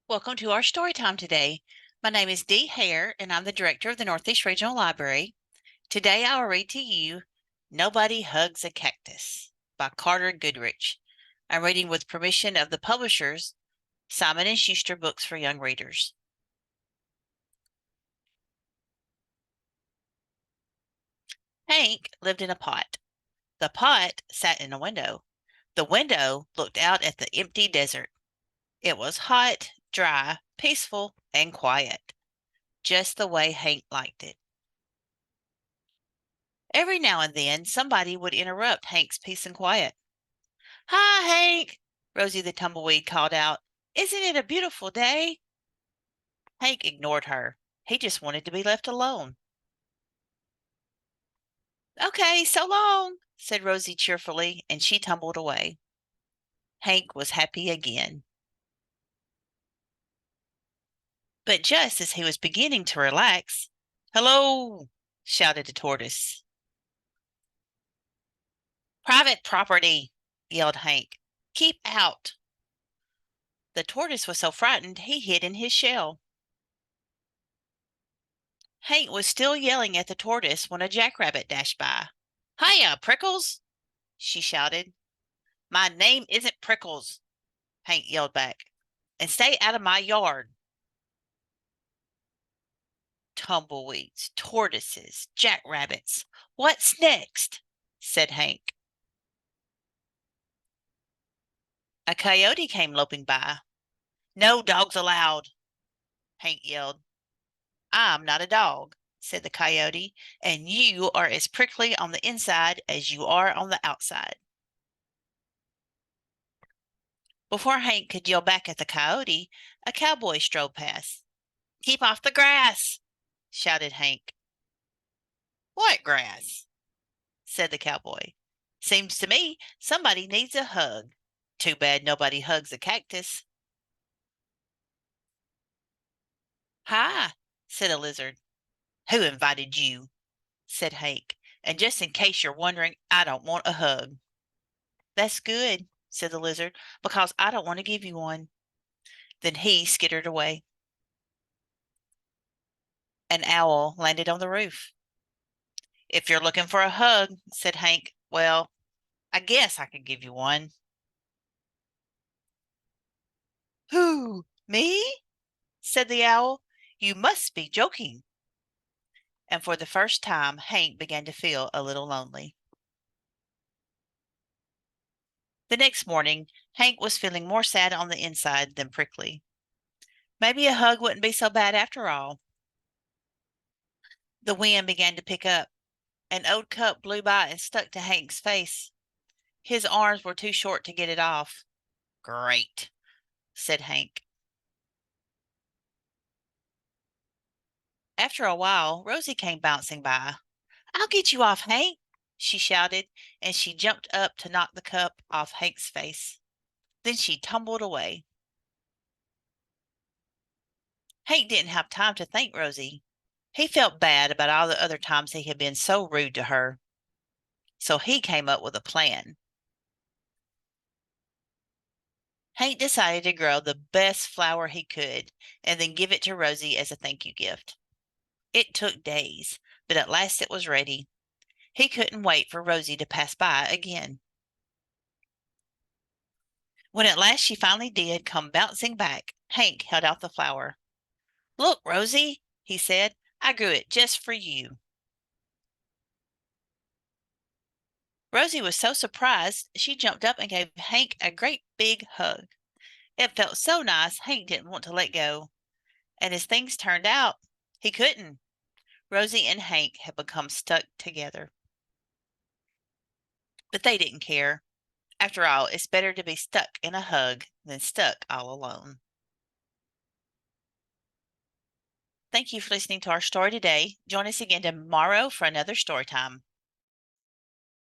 Welcome to our story time today. My name is Dee Hare, and I'm the director of the Northeast Regional Library. Today I will read to you Nobody Hugs a Cactus by Carter Goodrich. I'm reading with permission of the publishers, Simon & Schuster Books for Young Readers. Hank lived in a pot. The pot sat in a window. The window looked out at the empty desert. It was hot, dry, peaceful, and quiet, just the way Hank liked it. Every now and then, somebody would interrupt Hank's peace and quiet. "Hi, Hank," Rosie the tumbleweed called out. "Isn't it a beautiful day?" Hank ignored her. He just wanted to be left alone. "Okay, so long," said Rosie cheerfully, and she tumbled away. Hank was happy again. But just as he was beginning to relax, "Hello," shouted the tortoise. "Private property," yelled Hank. "Keep out." The tortoise was so frightened he hid in his shell. Hank was still yelling at the tortoise when a jackrabbit dashed by. "Hiya, Prickles!" she shouted. "My name isn't Prickles," Hank yelled back. "And stay out of my yard." Tumbleweeds, tortoises, jackrabbits. What's next? Said Hank. A coyote came loping by. "No dogs allowed," Hank yelled. "I'm not a dog," said the coyote, "and you are as prickly on the inside as you are on the outside." Before Hank could yell back at the coyote, a cowboy strode past. "Keep off the grass," shouted Hank. "What grass?" said the cowboy. "Seems to me somebody needs a hug. Too bad nobody hugs a cactus." "Hi," said a lizard. "Who invited you?" said Hank. "And just in case you're wondering, I don't want a hug." "That's good," said the lizard, "because I don't want to give you one." Then he skittered away. An owl landed on the roof. "If you're looking for a hug," said Hank, "well, I guess I could give you one." "Who, me?" said the owl. "You must be joking." And for the first time, Hank began to feel a little lonely. The next morning, Hank was feeling more sad on the inside than prickly. Maybe a hug wouldn't be so bad after all. The wind began to pick up. An old cup blew by and stuck to Hank's face. His arms were too short to get it off. "Great," said Hank. After a while, Rosie came bouncing by. "I'll get you off, Hank," she shouted, and she jumped up to knock the cup off Hank's face. Then she tumbled away. Hank didn't have time to thank Rosie. He felt bad about all the other times he had been so rude to her. So he came up with a plan. Hank decided to grow the best flower he could and then give it to Rosie as a thank you gift. It took days, but at last it was ready. He couldn't wait for Rosie to pass by again. When at last she finally did come bouncing back, Hank held out the flower. "Look, Rosie," he said, "I grew it just for you." Rosie was so surprised she jumped up and gave Hank a great big hug. It felt so nice Hank didn't want to let go. And as things turned out, he couldn't. Rosie and Hank had become stuck together. But they didn't care. After all, it's better to be stuck in a hug than stuck all alone. Thank you for listening to our story today. Join us again tomorrow for another story time.